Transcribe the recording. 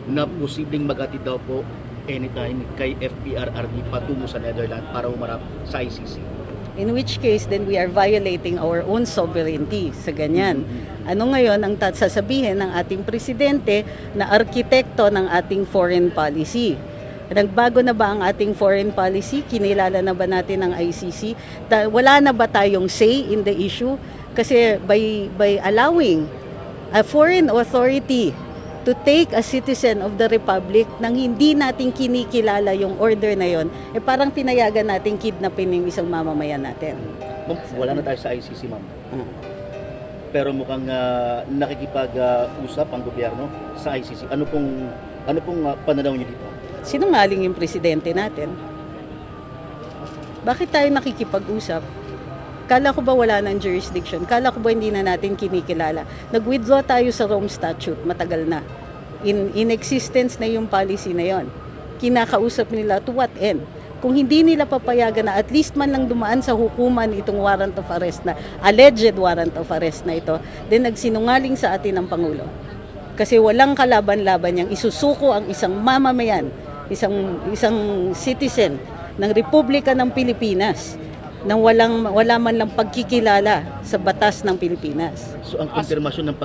na posibleng maghatid daw po anytime kay FPRRD patungo sa Netherlands para umarap sa ICC. In which case, then we are violating our own sovereignty sa ganyan. Ano ngayon ang sasabihin ng ating presidente na arkitekto ng ating foreign policy? Nagbago na ba ang ating foreign policy? Kinilala na ba natin ang ICC? Wala na ba tayong say in the issue? Kasi by allowing a foreign authority to take a citizen of the republic nang hindi natin kinikilala yung order na yon, parang pinayagan natin kidnapin yung isang mamamayan natin. Ma'am, wala na tayo sa ICC, ma'am. Pero mukhang nakikipag-usap ang gobyerno sa ICC. Ano pong pananaw niyo dito? Sinungaling yung presidente natin. Bakit tayo nakikipag-usap? Kala ko ba wala ng jurisdiction? Kala ko ba hindi na natin kinikilala? Nag-withdraw tayo sa Rome Statute, matagal na. In existence na yung policy na yon. Kinakausap nila to what end? Kung hindi nila papayagan na at least man lang dumaan sa hukuman itong warrant of arrest na, alleged warrant of arrest na ito, then nagsinungaling sa atin ang Pangulo. Kasi walang kalaban-laban niyang isusuko ang isang mamamayan, isang citizen ng Republika ng Pilipinas nang wala man lang pagkikilala sa batas ng Pilipinas. So ang konfirmasyon ng